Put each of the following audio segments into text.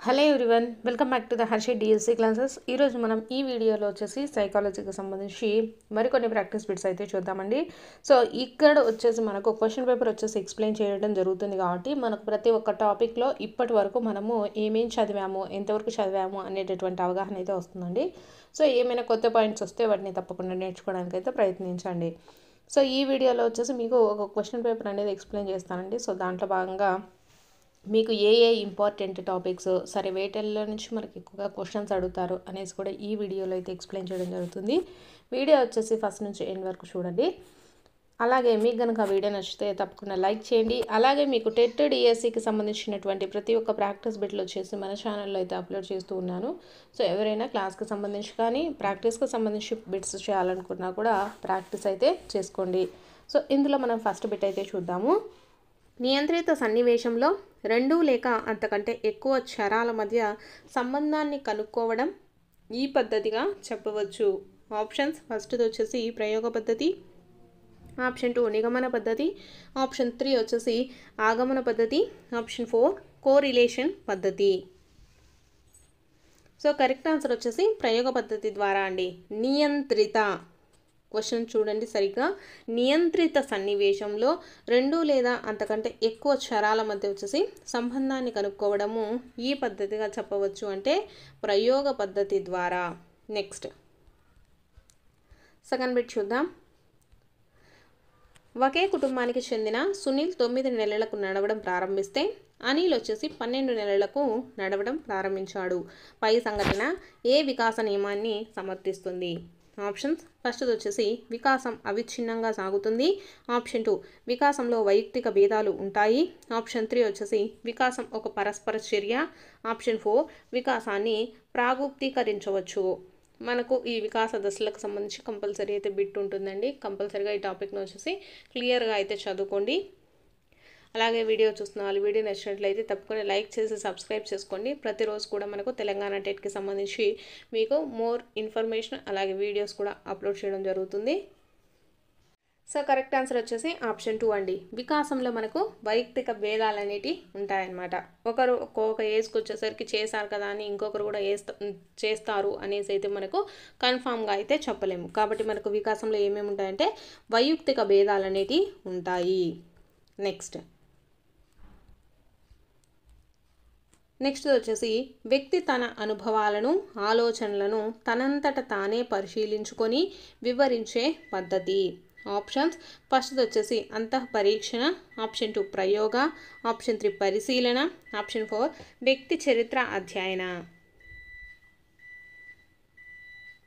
Hello everyone, welcome back to the Harshi DSC classes. ఈరోజు మనం ఈ వీడియోలో వచ్చేసి సైకాలజీకి సంబంధించి మరికొన్ని ప్రాక్టీస్ బిట్స్ అయితే చూద్దామండి. సో ఇక్కడ వచ్చేసి మనకు క్వశ్చన్ పేపర్ వచ్చేసి ఎక్స్ప్లెయిన్ చేయడం జరుగుతుంది కాబట్టి మనకు ప్రతి ఒక్క టాపిక్లో ఇప్పటి వరకు మనము ఏమేం చదివాము, ఎంతవరకు చదివాము అనేటటువంటి అవగాహన అయితే వస్తుందండి. సో ఏమైనా కొత్త పాయింట్స్ వస్తే వాటిని తప్పకుండా నేర్చుకోవడానికి అయితే ప్రయత్నించండి. సో ఈ వీడియోలో వచ్చేసి మీకు ఒక క్వశ్చన్ పేపర్ అనేది ఎక్స్ప్లెయిన్ చేస్తానండి. సో దాంట్లో భాగంగా మీకు ఏ ఇంపార్టెంట్ టాపిక్స్ సరే వేటల్లో నుంచి మనకి ఎక్కువగా క్వశ్చన్స్ అడుగుతారు అనేసి కూడా ఈ వీడియోలో అయితే ఎక్స్ప్లెయిన్ చేయడం జరుగుతుంది. వీడియో వచ్చేసి ఫస్ట్ నుంచి ఎండ్ వరకు చూడండి. అలాగే మీకు కనుక వీడియో నచ్చితే తప్పకుండా లైక్ చేయండి. అలాగే మీకు టెట్ డిఎస్సికి సంబంధించినటువంటి ప్రతి ఒక్క ప్రాక్టీస్ బిట్లు వచ్చేసి మన ఛానల్లో అయితే అప్లోడ్ చేస్తూ ఉన్నాను. సో ఎవరైనా క్లాస్కి సంబంధించి కానీ ప్రాక్టీస్కి సంబంధించి బిట్స్ చేయాలనుకున్నా కూడా ప్రాక్టీస్ అయితే చేసుకోండి. సో ఇందులో మనం ఫస్ట్ బిట్ అయితే చూద్దాము. నియంత్రిత సన్నివేశంలో రెండు లేక అంతకంటే ఎక్కువ క్షరాల మధ్య సంబంధాన్ని కనుక్కోవడం ఈ పద్ధతిగా చెప్పవచ్చు. ఆప్షన్స్ ఫస్ట్ది వచ్చేసి ప్రయోగ పద్ధతి, ఆప్షన్ 2 నిగమన పద్ధతి, ఆప్షన్ 3 వచ్చేసి ఆగమన పద్ధతి, ఆప్షన్ 4 కోరిలేషన్ పద్ధతి. సో కరెక్ట్ ఆన్సర్ వచ్చేసి ప్రయోగ పద్ధతి ద్వారా అండి. నియంత్రిత క్వశ్చన్ చూడండి సరిగ్గా. నియంత్రిత సన్నివేశంలో రెండు లేదా అంతకంటే ఎక్కువ క్షరాల మధ్య వచ్చేసి సంబంధాన్ని కనుక్కోవడము ఈ పద్ధతిగా చెప్పవచ్చు అంటే ప్రయోగ పద్ధతి ద్వారా. నెక్స్ట్ సెకండ్ బిట్ చూద్దాం. ఒకే కుటుంబానికి చెందిన సునీల్ 9 నెలలకు నడవడం ప్రారంభిస్తే అనిల్ వచ్చేసి 12 నెలలకు నడవడం ప్రారంభించాడు. పై సంఘటన ఏ వికాస నియమాన్ని సమర్థిస్తుంది? ఆప్షన్స్ ఫస్ట్ వచ్చేసి వికాసం అవిచ్ఛిన్నంగా సాగుతుంది, ఆప్షన్ 2 వికాసంలో వైయక్తిక భేదాలు ఉంటాయి, ఆప్షన్ 3 వచ్చేసి వికాసం ఒక పరస్పర చర్య, ఆప్షన్ 4 వికాసాన్ని ప్రాగుప్తీకరించవచ్చు. మనకు ఈ వికాస దశలకు సంబంధించి కంపల్సరీ అయితే బిట్ ఉంటుందండి. కంపల్సరీగా ఈ టాపిక్ను వచ్చేసి క్లియర్గా అయితే చదువుకోండి. అలాగే వీడియో చూస్తున్న వాళ్ళు వీడియో నచ్చినట్లయితే తప్పకుండా లైక్ చేసి సబ్స్క్రైబ్ చేసుకోండి. ప్రతిరోజు కూడా మనకు తెలంగాణ టెట్కి సంబంధించి మీకు మోర్ ఇన్ఫర్మేషన్ అలాగే వీడియోస్ కూడా అప్లోడ్ చేయడం జరుగుతుంది. సో కరెక్ట్ ఆన్సర్ వచ్చేసి ఆప్షన్ 2 అండి. వికాసంలో మనకు వైయక్తిక భేదాలు అనేటివి ఉంటాయన్నమాట. ఒకరు ఒక్కొక్క ఏజ్కి వచ్చేసరికి చేశారు కదా అని ఇంకొకరు కూడా చేస్తారు అనేసి అయితే మనకు కన్ఫామ్గా అయితే చెప్పలేము. కాబట్టి మనకు వికాసంలో ఏమేమి ఉంటాయంటే వైయక్తిక భేదాలు అనేటివి ఉంటాయి. నెక్స్ట్ వచ్చేసి వ్యక్తి తన అనుభవాలను ఆలోచనలను తనంతట తానే పరిశీలించుకొని వివరించే పద్ధతి. ఆప్షన్స్ ఫస్ట్ వచ్చేసి అంతఃపరీక్షణ, ఆప్షన్ 2 ప్రయోగ, ఆప్షన్ 3 పరిశీలన, ఆప్షన్ 4 వ్యక్తి చరిత్ర అధ్యయన.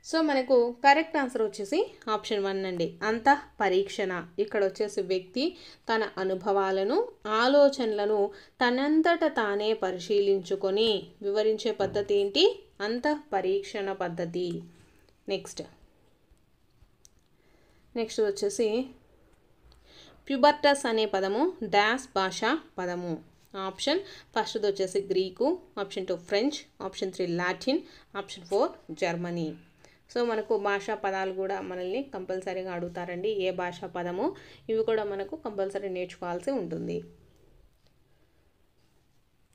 సో మనకు కరెక్ట్ ఆన్సర్ వచ్చేసి ఆప్షన్ 1 అండి, అంతఃపరీక్షణ. ఇక్కడ వచ్చేసి వ్యక్తి తన అనుభవాలను ఆలోచనలను తనంతట తానే పరిశీలించుకొని వివరించే పద్ధతి ఏంటి? అంతఃపరీక్షణ పద్ధతి. నెక్స్ట్ వచ్చేసి ప్యూబర్టస్ అనే పదము డాష్ భాషా పదము. ఆప్షన్ ఫస్ట్ వచ్చేసి Greek, option 2 French, option 3 Latin, option 4 Germany. So మనకు భాషా పదాలు కూడా మనల్ని కంపల్సరీగా అడుగుతారండి. ఏ భాషా పదము ఇవి కూడా మనకు కంపల్సరీ నేర్చుకోవాల్సి ఉంటుంది.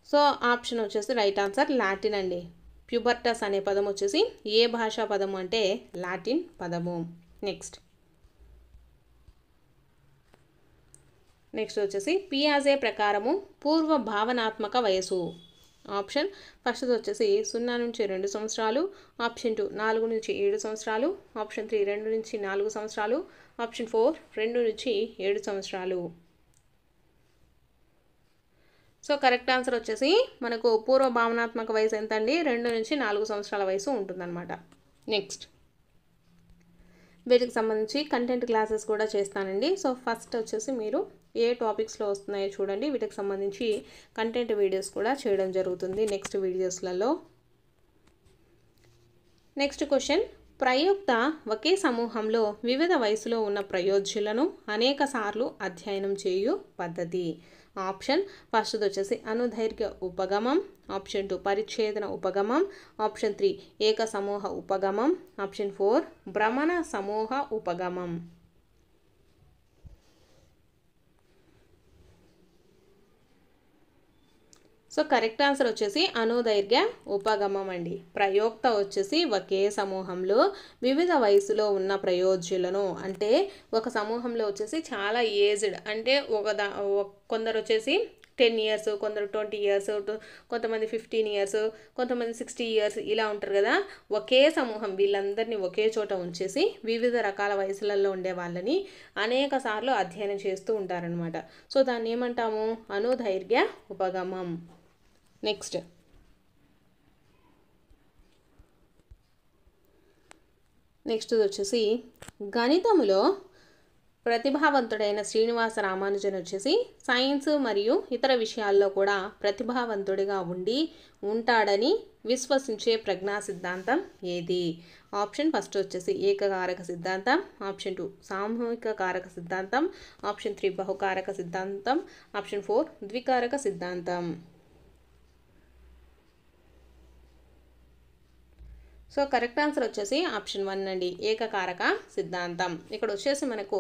సో ఆప్షన్ వచ్చేసి రైట్ ఆన్సర్ లాటిన్ అండి. ప్యూబర్టస్ అనే పదం వచ్చేసి ఏ భాషా పదము అంటే లాటిన్ పదము. నెక్స్ట్ వచ్చేసి పియాజే ప్రకారము పూర్వ భావనాత్మక వయసు. ఆప్షన్ ఫస్ట్ వచ్చేసి 0 నుంచి 2 సంవత్సరాలు, ఆప్షన్ 2 4 నుంచి 7 సంవత్సరాలు, ఆప్షన్ 3 2 నుంచి 4 సంవత్సరాలు, ఆప్షన్ 4 2 నుంచి 7 సంవత్సరాలు. సో కరెక్ట్ ఆన్సర్ వచ్చేసి మనకు పూర్వ భావనాత్మక వయసు ఎంత అండి? 2 నుంచి 4 సంవత్సరాల వయసు ఉంటుందన్నమాట. నెక్స్ట్ వీటికి సంబంధించి కంటెంట్ క్లాసెస్ కూడా చేస్తానండి. సో ఫస్ట్ వచ్చేసి మీరు ఏ టాపిక్స్లో వస్తున్నాయో చూడండి. వీటికి సంబంధించి కంటెంట్ వీడియోస్ కూడా చేయడం జరుగుతుంది నెక్స్ట్ వీడియోస్లలో. నెక్స్ట్ క్వశ్చన్, ప్రయుక్త ఒకే సమూహంలో వివిధ వయసులో ఉన్న ప్రయోజ్యులను అనేక సార్లు అధ్యయనం చేయు పద్ధతి. ఆప్షన్ ఫస్ట్ వచ్చేసి అనుదైర్ఘ్య ఉపగమం, ఆప్షన్ 2 పరిచ్ఛేదన ఉపగమం, ఆప్షన్ 3 ఏక సమూహ ఉపగమం, ఆప్షన్ 4 భ్రమణ సమూహ ఉపగమం. సో కరెక్ట్ ఆన్సర్ వచ్చేసి అనుదైర్ఘ్య ఉపగమం అండి. ప్రయోక్త వచ్చేసి ఒకే సమూహంలో వివిధ వయసులో ఉన్న ప్రయోజ్యులను, అంటే ఒక సమూహంలో వచ్చేసి చాలా ఏజ్డ్, అంటే కొందరు వచ్చేసి 10 ఇయర్స్, కొందరు 20 ఇయర్స్, కొంతమంది 15 ఇయర్స్, కొంతమంది 60 ఇయర్స్ ఇలా ఉంటారు కదా. ఒకే సమూహం వీళ్ళందరినీ ఒకే చోట ఉంచేసి వివిధ రకాల వయసులలో ఉండే వాళ్ళని అనేక సార్లు అధ్యయనం చేస్తూ ఉంటారనమాట. సో దాన్ని ఏమంటాము? అనుదైర్ఘ్య ఉపగమం. నెక్స్ట్ వచ్చేసి గణితములో ప్రతిభావంతుడైన శ్రీనివాస రామానుజన్ వచ్చేసి సైన్స్ మరియు ఇతర విషయాల్లో కూడా ప్రతిభావంతుడిగా ఉంటాడని విశ్వసించే ప్రజ్ఞా సిద్ధాంతం ఏది? ఆప్షన్ ఫస్ట్ వచ్చేసి ఏకకారక సిద్ధాంతం, ఆప్షన్ 2 సామూహిక కారక సిద్ధాంతం, ఆప్షన్ 3 బహుకారక సిద్ధాంతం, ఆప్షన్ 4 ద్వికారక సిద్ధాంతం. సో కరెక్ట్ ఆన్సర్ వచ్చేసి ఆప్షన్ 1 అండి, ఏకకారక సిద్ధాంతం. ఇక్కడ వచ్చేసి మనకు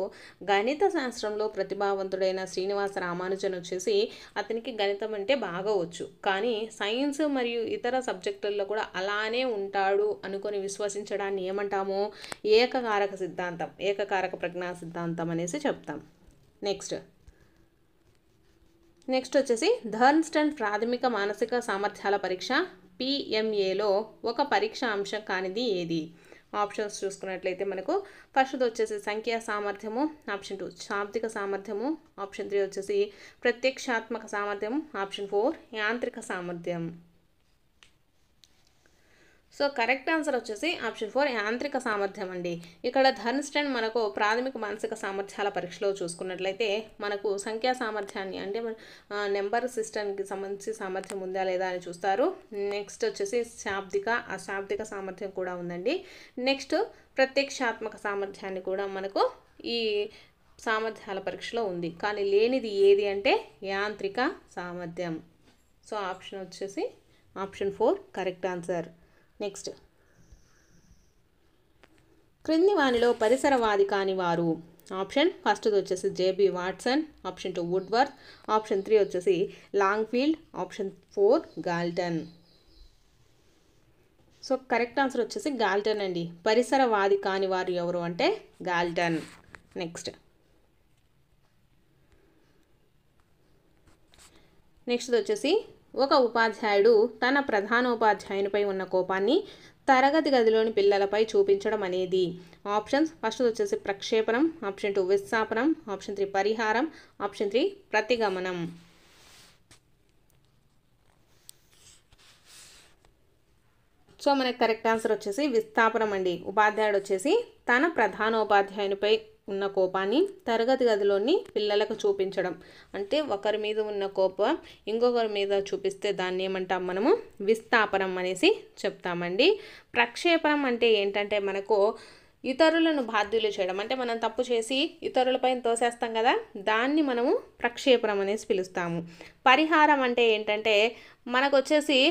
గణిత శాస్త్రంలో ప్రతిభావంతుడైన శ్రీనివాస రామానుజన్ వచ్చేసి అతనికి గణితం అంటే బాగా వచ్చు, కానీ సైన్స్ మరియు ఇతర సబ్జెక్టుల్లో కూడా అలానే ఉంటాడు అనుకొని విశ్వసించడాన్ని ఏమంటాము? ఏకకారక సిద్ధాంతం, ఏకకారక ప్రజ్ఞా సిద్ధాంతం అనేసి చెప్తాం. నెక్స్ట్ వచ్చేసి థర్న్స్టన్ ప్రాథమిక మానసిక సామర్థ్యాల పరీక్ష PMAలో ఒక పరీక్ష అంశం కానిది ఏది? ఆప్షన్స్ చూసుకున్నట్లయితే మనకు ఫస్ట్ వచ్చేసి సంఖ్యా సామర్థ్యము, ఆప్షన్ 2 శాబ్దిక సామర్థ్యము, ఆప్షన్ 3 వచ్చేసి ప్రత్యక్షాత్మక సామర్థ్యం, ఆప్షన్ 4 యాంత్రిక సామర్థ్యం. సో కరెక్ట్ ఆన్సర్ వచ్చేసి ఆప్షన్ 4 యాంత్రిక సామర్థ్యం అండి. ఇక్కడ థర్న్స్టన్ మనకు ప్రాథమిక మానసిక సామర్థ్యాల పరీక్షలో చూసుకున్నట్లయితే మనకు సంఖ్యా సామర్థ్యాన్ని, అంటే నెంబర్ సిస్టమ్కి సంబంధించి సామర్థ్యం ఉందా లేదా అని చూస్తారు. నెక్స్ట్ వచ్చేసి అశాబ్దిక సామర్థ్యం కూడా ఉందండి. నెక్స్ట్ ప్రత్యక్షాత్మక సామర్థ్యాన్ని కూడా మనకు ఈ సామర్థ్యాల పరీక్షలో ఉంది, కానీ లేనిది ఏది అంటే యాంత్రిక సామర్థ్యం. సో ఆప్షన్ వచ్చేసి ఆప్షన్ 4 కరెక్ట్ ఆన్సర్. నెక్స్ట్ క్రింది వానిలో పరిసరవాది కాని వారు? ఆప్షన్ ఫస్ట్ వచ్చేసి JB Watson, option 2 Woodworth, option 3 వచ్చేసి Langfeld, option 4 Galton. So correct answer వచ్చేసి గాల్టన్ అండి. పరిసరవాది కాని వారు ఎవరు అంటే గాల్టన్. నెక్స్ట్ వచ్చేసి ఒక ఉపాధ్యాయుడు తన ప్రధానోపాధ్యాయునిపై ఉన్న కోపాన్ని తరగతి గదిలోని పిల్లలపై చూపించడం అనేది? ఆప్షన్స్ ఫస్ట్ వచ్చేసి ప్రక్షేపణం, ఆప్షన్ 2 విస్థాపనం, ఆప్షన్ 3 పరిహారం, ఆప్షన్ 3 ప్రతిగమనం. సో మనకి కరెక్ట్ ఆన్సర్ వచ్చేసి విస్థాపనం అండి. ఉపాధ్యాయుడు వచ్చేసి తన ప్రధానోపాధ్యాయునిపై ఉన్న కోపాన్ని తరగతి గదిలోని పిల్లలకు చూపించడం, అంటే ఒకరి మీద ఉన్న కోపం ఇంకొకరి మీద చూపిస్తే దాన్ని ఏమంటాం మనము? విస్థాపనం అనేసి చెప్తామండి. ప్రక్షేపణం అంటే ఏంటంటే మనకు ఇతరులను బాధ్యులు చేయడం, అంటే మనం తప్పు చేసి ఇతరులపైన తోసేస్తాం కదా, దాన్ని మనము ప్రక్షేపణం అనేసి పిలుస్తాము. పరిహారం అంటే ఏంటంటే మనకు వచ్చేసి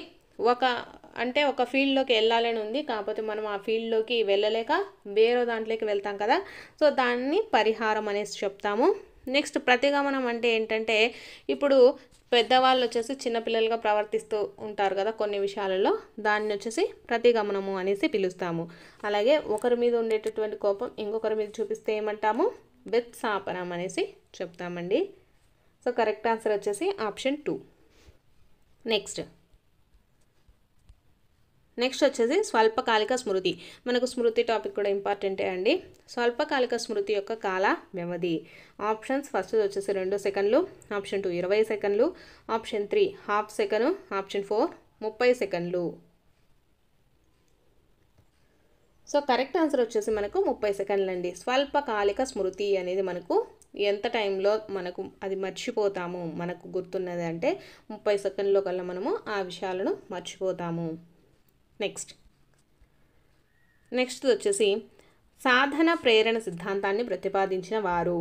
ఒక ఫీల్డ్లోకి వెళ్ళాలని ఉంది, కాకపోతే మనం ఆ ఫీల్డ్లోకి వెళ్ళలేక వేరే దాంట్లోకి వెళ్తాం కదా, సో దాన్ని పరిహారం అనేసి చెప్తాము. నెక్స్ట్ ప్రతిగమనం అంటే ఏంటంటే ఇప్పుడు పెద్దవాళ్ళు వచ్చేసి చిన్నపిల్లలుగా ప్రవర్తిస్తూ ఉంటారు కదా కొన్ని విషయాలలో, దాన్ని వచ్చేసి ప్రతిగమనము అనేసి పిలుస్తాము. అలాగే ఒకరి మీద ఉండేటటువంటి కోపం ఇంకొకరి మీద చూపిస్తే ఏమంటాము? విస్థాపనం అనేసి చెప్తామండి. సో కరెక్ట్ ఆన్సర్ వచ్చేసి ఆప్షన్ 2. నెక్స్ట్ వచ్చేసి స్వల్పకాలిక స్మృతి. మనకు స్మృతి టాపిక్ కూడా ఇంపార్టెంటే అండి. స్వల్పకాలిక స్మృతి యొక్క కాల వ్యవధి. ఆప్షన్స్ ఫస్ట్ వచ్చేసి 2 సెకండ్లు, ఆప్షన్ 2 20 సెకండ్లు, ఆప్షన్ 3 హాఫ్ సెకండ్, ఆప్షన్ 4 30 సెకండ్లు. సో కరెక్ట్ ఆన్సర్ వచ్చేసి మనకు 30 సెకండ్లు అండి. స్వల్పకాలిక స్మృతి అనేది మనకు ఎంత టైంలో మనకు అది మర్చిపోతాము, మనకు గుర్తున్నది అంటే 30 సెకండ్లో కల్లా మనము ఆ విషయాలను మర్చిపోతాము. నెక్స్ట్ వచ్చేసి సాధన ప్రేరణ సిద్ధాంతాన్ని ప్రతిపాదించిన వారు?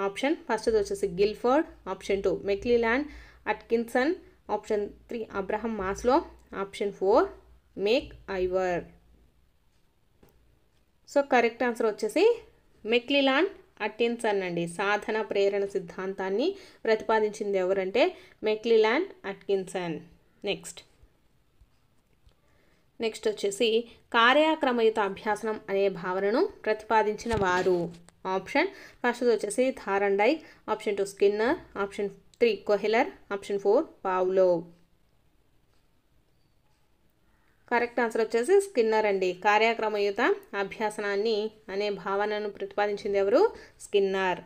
ఆప్షన్ ఫస్ట్ వచ్చేసి Guilford, option 2 McClelland Atkinson, option 3 Abraham Maslow, option 4 MacIver. So correct answer వచ్చేసి మెక్లిలాండ్ అట్కిన్సన్ అండి. సాధన ప్రేరణ సిద్ధాంతాన్ని ప్రతిపాదించింది ఎవరంటే మెక్లిలాండ్ అట్కిన్సన్. నెక్స్ట్ వచ్చేసి కార్యక్రమయుత అభ్యాసనం అనే భావనను ప్రతిపాదించిన వారు. ఆప్షన్ ఫస్ట్ వచ్చేసి Thorndike, option 2 Skinner, option 3 Kohler, option 4 Pavlov. Correct answer వచ్చేసి స్కిన్నర్ అండి. కార్యక్రమయుత అభ్యాసనాన్ని అనే భావనను ప్రతిపాదించింది ఎవరు? స్కిన్నర్.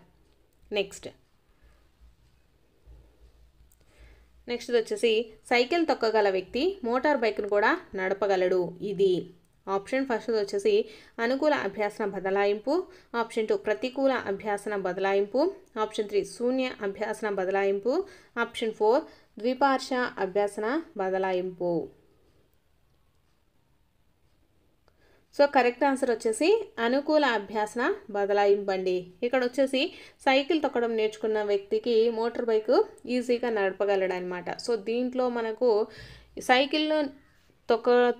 నెక్స్ట్ వచ్చేసి సైకిల్ తొక్కగల వ్యక్తి మోటార్ బైక్ను కూడా నడపగలడు. ఇది. ఆప్షన్ ఫస్ట్ వచ్చేసి అనుకూల అభ్యాసన బదలాయింపు, ఆప్షన్ 2 ప్రతికూల అభ్యాసన బదలాయింపు, ఆప్షన్ 3 శూన్య అభ్యాసన బదలాయింపు, ఆప్షన్ 4 ద్విపార్శ్వ అభ్యాసన బదలాయింపు. సో కరెక్ట్ ఆన్సర్ వచ్చేసి అనుకూల అభ్యాసన బదలాయింపు అండి. ఇక్కడ వచ్చేసి సైకిల్ తొక్కడం నేర్చుకున్న వ్యక్తికి మోటార్ బైక్ ఈజీగా నడపగలడు అనమాట. సో దీంట్లో మనకు సైకిల్లో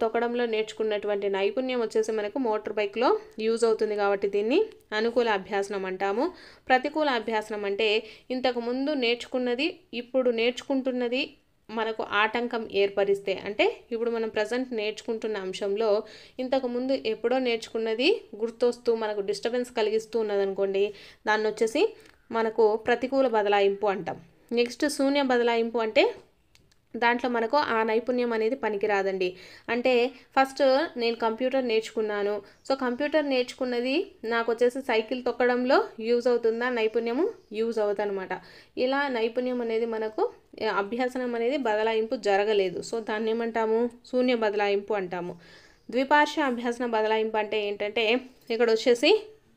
తొక్కడంలో నేర్చుకున్నటువంటి నైపుణ్యం వచ్చేసి మనకు మోటార్ బైక్లో యూజ్ అవుతుంది కాబట్టి దీన్ని అనుకూల అభ్యాసనం అంటాము. ప్రతికూల అభ్యాసనం అంటే ఇంతకుముందు నేర్చుకున్నది ఇప్పుడు నేర్చుకుంటున్నది మనకు ఆటంకం ఏర్పరిస్తే, అంటే ఇప్పుడు మనం ప్రజెంట్ నేర్చుకుంటున్న అంశంలో ఇంతకుముందు ఎప్పుడో నేర్చుకున్నది గుర్తొస్తూ మనకు డిస్టర్బెన్స్ కలిగిస్తూ ఉన్నదనుకోండి, దాన్ని వచ్చేసి మనకు ప్రతికూల బదలాయింపు అంటాం. నెక్స్ట్ శూన్య బదలాయింపు అంటే దాంట్లో మనకు ఆ నైపుణ్యం అనేది పనికిరాదండి. అంటే ఫస్ట్ నేను కంప్యూటర్ నేర్చుకున్నాను, సో కంప్యూటర్ నేర్చుకున్నది నాకు వచ్చేసి సైకిల్ తొక్కడంలో యూజ్ అవుతుందా? నైపుణ్యము యూజ్ అవుతుంది అనమాట. ఇలా నైపుణ్యం అనేది మనకు అభ్యాసనం అనేది బదలాయింపు జరగలేదు, సో దాన్ని ఏమంటాము? శూన్య బదలాయింపు అంటాము. ద్విపార్శ్వ అభ్యాసన బదలాయింపు అంటే ఏంటంటే ఇక్కడ వచ్చేసి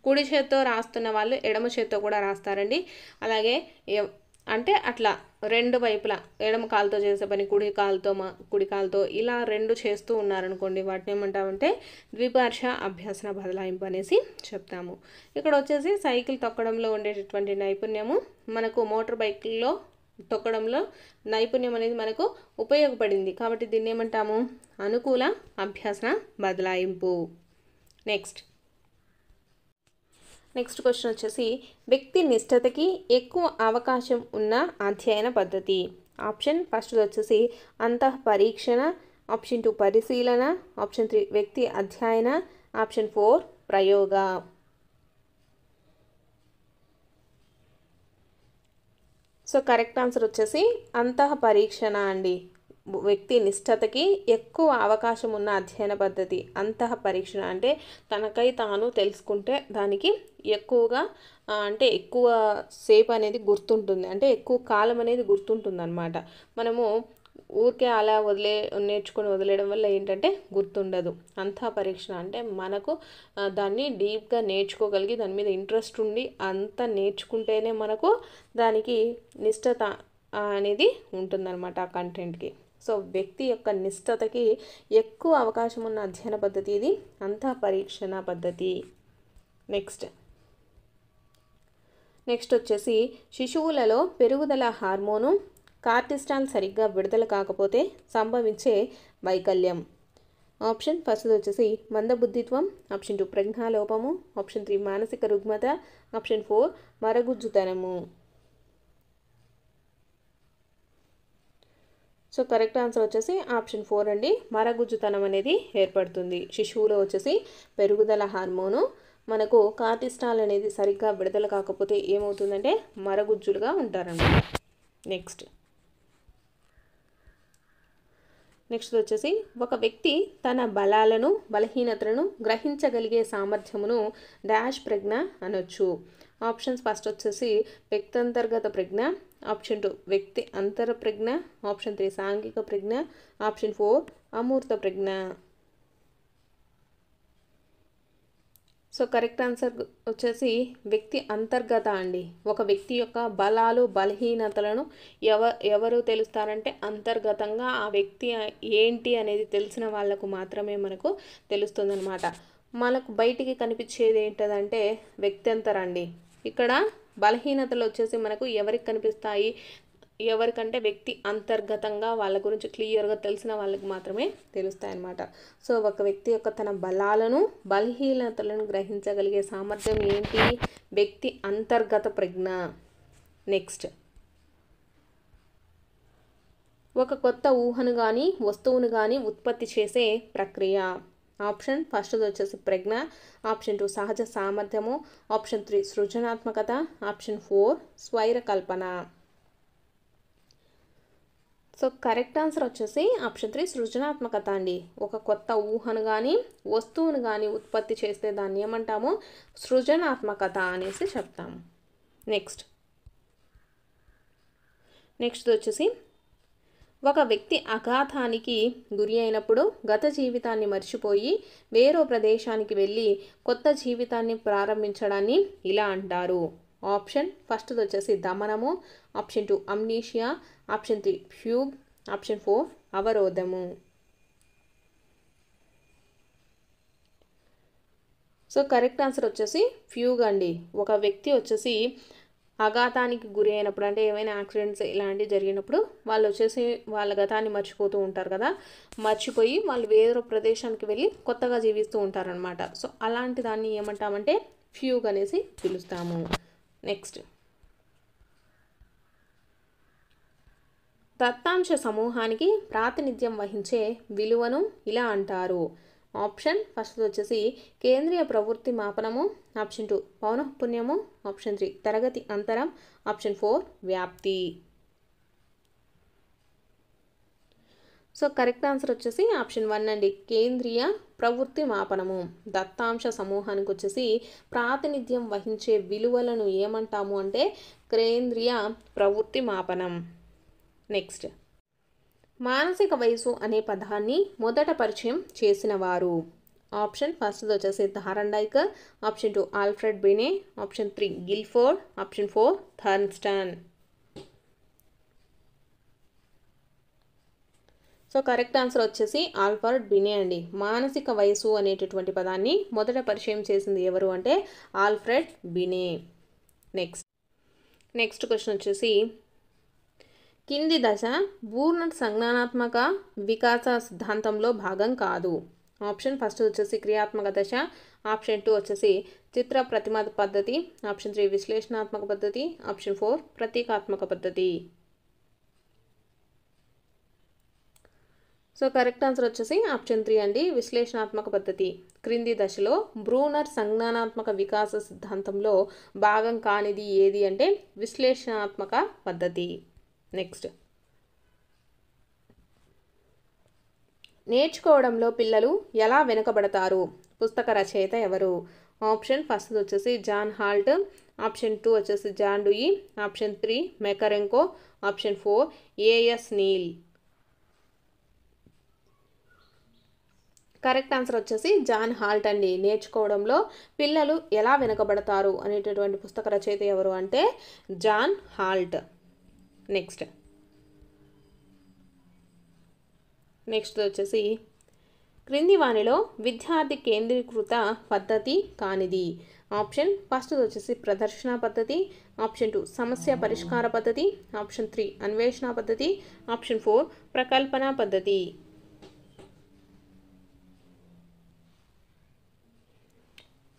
కుడి చేత్తో రాస్తున్న వాళ్ళు ఎడమ చేత్తో కూడా రాస్తారండి. అలాగే అంటే అట్లా రెండు వైపులా ఎడమ కాలుతో చేసే పని కుడి కాలుతో ఇలా రెండు చేస్తూ ఉన్నారనుకోండి, వాటిని ఏమంటామంటే ద్విపార్శ్వ అభ్యాసన బదలాయింపు అనేసి చెప్తాము. ఇక్కడ వచ్చేసి సైకిల్ తొక్కడంలో ఉండేటటువంటి నైపుణ్యము మనకు మోటార్ బైక్లో తొక్కడంలో నైపుణ్యం అనేది మనకు ఉపయోగపడింది కాబట్టి దీన్ని ఏమంటాము? అనుకూల అభ్యాసన బదలాయింపు. నెక్స్ట్ క్వశ్చన్ వచ్చేసి వ్యక్తి నిష్ఠతకి ఎక్కువ అవకాశం ఉన్న అధ్యయన పద్ధతి. ఆప్షన్ ఫస్ట్ వచ్చేసి అంతఃపరీక్షణ, ఆప్షన్ 2 పరిశీలన, ఆప్షన్ 3 వ్యక్తి అధ్యయన, ఆప్షన్ 4 ప్రయోగ. సో కరెక్ట్ ఆన్సర్ వచ్చేసి అంతఃపరీక్షణ అండి. వ్యక్తి నిష్ఠతకి ఎక్కువ అవకాశం ఉన్న అధ్యయన పద్ధతి అంతఃపరీక్షణ. అంటే తనకై తాను తెలుసుకుంటే దానికి ఎక్కువగా అంటే ఎక్కువ సేపు అనేది గుర్తుంటుంది, అంటే ఎక్కువ కాలం అనేది గుర్తుంటుంది అనమాట. మనము ఊరికే అలా నేర్చుకొని వదిలేయడం వల్ల ఏంటంటే గుర్తుండదు. అంతఃపరీక్షణ అంటే మనకు దాన్ని డీప్గా నేర్చుకోగలిగి దాని మీద ఇంట్రెస్ట్ ఉండి అంత నేర్చుకుంటేనే మనకు దానికి నిష్ఠత అనేది ఉంటుందన్నమాట ఆ కంటెంట్కి. సో వ్యక్తి యొక్క నిష్ఠతకి ఎక్కువ అవకాశం ఉన్న అధ్యయన పద్ధతి ఇది అంతఃపరీక్షణ పద్ధతి. నెక్స్ట్ వచ్చేసి శిశువులలో పెరుగుదల హార్మోను కార్టిస్టాల్ సరిగ్గా విడుదల కాకపోతే సంభవించే వైకల్యం. ఆప్షన్ ఫస్ట్ వచ్చేసి మందబుద్ధిత్వం, ఆప్షన్ 2 ప్రజ్ఞాలోపము, ఆప్షన్ 3 మానసిక రుగ్మత, ఆప్షన్ 4 మరగుజ్జుతనము. సో కరెక్ట్ ఆన్సర్ వచ్చేసి ఆప్షన్ 4 అండి. మరగుజ్జుతనం అనేది ఏర్పడుతుంది. శిశువులో వచ్చేసి పెరుగుదల హార్మోను మనకు కార్టిస్టాల్ అనేది సరిగ్గా విడుదల కాకపోతే ఏమవుతుందంటే మరగుజ్జులుగా ఉంటారన్నమాట. నెక్స్ట్ వచ్చేసి ఒక వ్యక్తి తన బలాలను బలహీనతలను గ్రహించగలిగే సామర్థ్యమును డాష్ ప్రజ్ఞ అనొచ్చు. ఆప్షన్స్ ఫస్ట్ వచ్చేసి వ్యక్తంతర్గత ప్రజ్ఞ, ఆప్షన్ 2 వ్యక్తి అంతర ప్రజ్ఞ, ఆప్షన్ 3 సాంఘిక ప్రజ్ఞ, ఆప్షన్ 4 అమూర్త ప్రజ్ఞ. సో కరెక్ట్ ఆన్సర్ వచ్చేసి వ్యక్తి అంతర్గత అండి. ఒక వ్యక్తి యొక్క బలాలు బలహీనతలను ఎవరు తెలుస్తారంటే అంతర్గతంగా ఆ వ్యక్తి ఏంటి అనేది తెలిసిన వాళ్ళకు మాత్రమే మనకు తెలుస్తుందన్నమాట. మనకు బయటికి కనిపించేది ఏంటంటే వ్యక్తంతర అండి. ఇక్కడ బలహీనతలు వచ్చేసి మనకు ఎవరికి కనిపిస్తాయి? ఎవరికంటే వ్యక్తి అంతర్గతంగా వాళ్ళ గురించి క్లియర్గా తెలిసిన వాళ్ళకి మాత్రమే తెలుస్తాయి అన్నమాట. సో ఒక వ్యక్తి యొక్క తన బలాలను బలహీనతలను గ్రహించగలిగే సామర్థ్యం ఏంటి? వ్యక్తి అంతర్గత ప్రజ్ఞ. ఒక కొత్త ఊహను కానీ వస్తువును కానీ ఉత్పత్తి చేసే ప్రక్రియ. ఆప్షన్ ఫస్ట్ది వచ్చేసి ప్రజ్ఞ, ఆప్షన్ 2 సహజ సామర్థ్యము, ఆప్షన్ 3 సృజనాత్మకత, ఆప్షన్ 4 స్వైర కల్పన. సో కరెక్ట్ ఆన్సర్ వచ్చేసి ఆప్షన్ 3 సృజనాత్మకత అండి. ఒక కొత్త ఊహను కానీ వస్తువును కానీ ఉత్పత్తి చేస్తే దాన్ని ఏమంటాము? సృజనాత్మకత అనేసి చెప్తాము. నెక్స్ట్ వచ్చేసి ఒక వ్యక్తి అఘాతానికి గురి అయినప్పుడు గత జీవితాన్ని మర్చిపోయి వేరో ప్రదేశానికి వెళ్ళి కొత్త జీవితాన్ని ప్రారంభించడాన్ని ఇలా అంటారు. ఆప్షన్ ఫస్ట్ది వచ్చేసి దమనము, option 2 amnesia, option 3 fugue, option 4 అవరోధము. సో కరెక్ట్ ఆన్సర్ వచ్చేసి ఫ్యూగ్ అండి. ఒక వ్యక్తి వచ్చేసి అఘాతానికి గురి అయినప్పుడు, అంటే ఏమైనా యాక్సిడెంట్స్ ఇలాంటివి జరిగినప్పుడు వాళ్ళు వచ్చేసి వాళ్ళ గతాన్ని మర్చిపోతూ ఉంటారు కదా, మర్చిపోయి వాళ్ళు వేరే ప్రదేశానికి వెళ్ళి కొత్తగా జీవిస్తూ ఉంటారనమాట. సో అలాంటి దాన్ని ఏమంటామంటే ఫ్యూగ్ అనేసి పిలుస్తాము. నెక్స్ట్ దత్తాంశ సమూహానికి ప్రాతినిధ్యం వహించే విలువను ఇలా అంటారు. ఆప్షన్ ఫస్ట్ వచ్చేసి కేంద్రీయ ప్రవృత్తి మాపనము, ఆప్షన్ 2 పౌనఃపున్యము, ఆప్షన్ 3 తరగతి అంతరం, ఆప్షన్ 4 వ్యాప్తి. సో కరెక్ట్ ఆన్సర్ వచ్చేసి ఆప్షన్ 1 అండి, కేంద్రీయ ప్రవృత్తి మాపనము. దత్తాంశ సమూహానికి వచ్చేసి ప్రాతినిధ్యం వహించే విలువలను ఏమంటాము అంటే కేంద్రీయ ప్రవృత్తి మాపనం. నెక్స్ట్ మానసిక వయసు అనే పదాన్ని మొదట పరిచయం చేసిన వారు. ఆప్షన్ ఫస్ట్ వచ్చేసి Thorndike, option 2 Alfred Binet, option 3 Guilford, option 4 Thurstone. So correct answer వచ్చేసి ఆల్ఫ్రెడ్ బినే అండి. మానసిక వయసు అనేటటువంటి పదాన్ని మొదట పరిచయం చేసింది ఎవరు అంటే ఆల్ఫ్రెడ్ బినే. నెక్స్ట్ క్వశ్చన్ వచ్చేసి కింది దశ పూర్ణ సంజ్ఞానాత్మక వికాస సిద్ధాంతంలో భాగం కాదు. ఆప్షన్ ఫస్ట్ వచ్చేసి క్రియాత్మక దశ, ఆప్షన్ 2 వచ్చేసి చిత్ర ప్రతిమ పద్ధతి, ఆప్షన్ 3 విశ్లేషణాత్మక పద్ధతి, ఆప్షన్ 4 ప్రతీకాత్మక పద్ధతి. సో కరెక్ట్ ఆన్సర్ వచ్చేసి ఆప్షన్ 3 అండి, విశ్లేషణాత్మక పద్ధతి. క్రింది దశలో బ్రూనర్ సంజ్ఞానాత్మక వికాస సిద్ధాంతంలో భాగం కానిది ఏది అంటే విశ్లేషణాత్మక పద్ధతి. నెక్స్ట్ నేర్చుకోవడంలో పిల్లలు ఎలా వెనుకబడతారు? పుస్తక రచయిత ఎవరు? ఆప్షన్ ఫస్ట్ వచ్చేసి జాన్ హాల్ట్, ఆప్షన్ 2 వచ్చేసి John Dewey, option 3 Makarenko, option 4 A S Neill. Correct answer వచ్చేసి జాన్ హాల్ట్ అండి. నేర్చుకోవడంలో పిల్లలు ఎలా వెనుకబడతారు అనేటటువంటి పుస్తక రచయిత ఎవరు అంటే జాన్ హాల్ట్. నెక్స్ట్ వచ్చేసి క్రింది వానిలో విద్యార్థి కేంద్రీకృత పద్ధతి కానిది. ఆప్షన్ ఫస్ట్ వచ్చేసి ప్రదర్శన పద్ధతి, ఆప్షన్ 2 సమస్య పరిష్కార పద్ధతి, ఆప్షన్ 3 అన్వేషణ పద్ధతి, ఆప్షన్ 4 ప్రకల్పన పద్ధతి.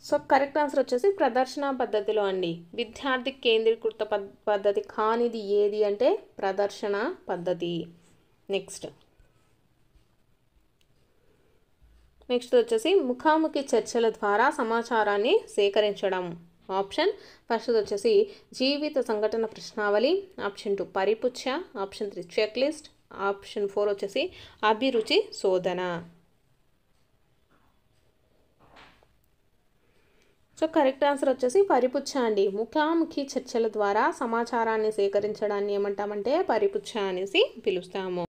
సో కరెక్ట్ ఆన్సర్ వచ్చేసి ప్రదర్శన పద్ధతిలో అండి. విద్యార్థి కేంద్రీకృత పద్ధతి కానిది ఏది అంటే ప్రదర్శన పద్ధతి. నెక్స్ట్ వచ్చేసి ముఖాముఖి చర్చల ద్వారా సమాచారాన్ని సేకరించడం. ఆప్షన్ ఫస్ట్ వచ్చేసి జీవిత సంఘటన ప్రశ్నావళి, ఆప్షన్ 2 పరిపుచ్చ, ఆప్షన్ 3 చెక్ లిస్ట్, ఆప్షన్ 4 వచ్చేసి అభిరుచి శోధన. సో కరెక్ట్ ఆన్సర్ వచ్చేసి పరిపుచ్చ అండి. ముఖాముఖి చర్చల ద్వారా సమాచారాన్ని సేకరించడాన్ని ఏమంటామంటే పరిపుచ్చ అనేసి పిలుస్తాము.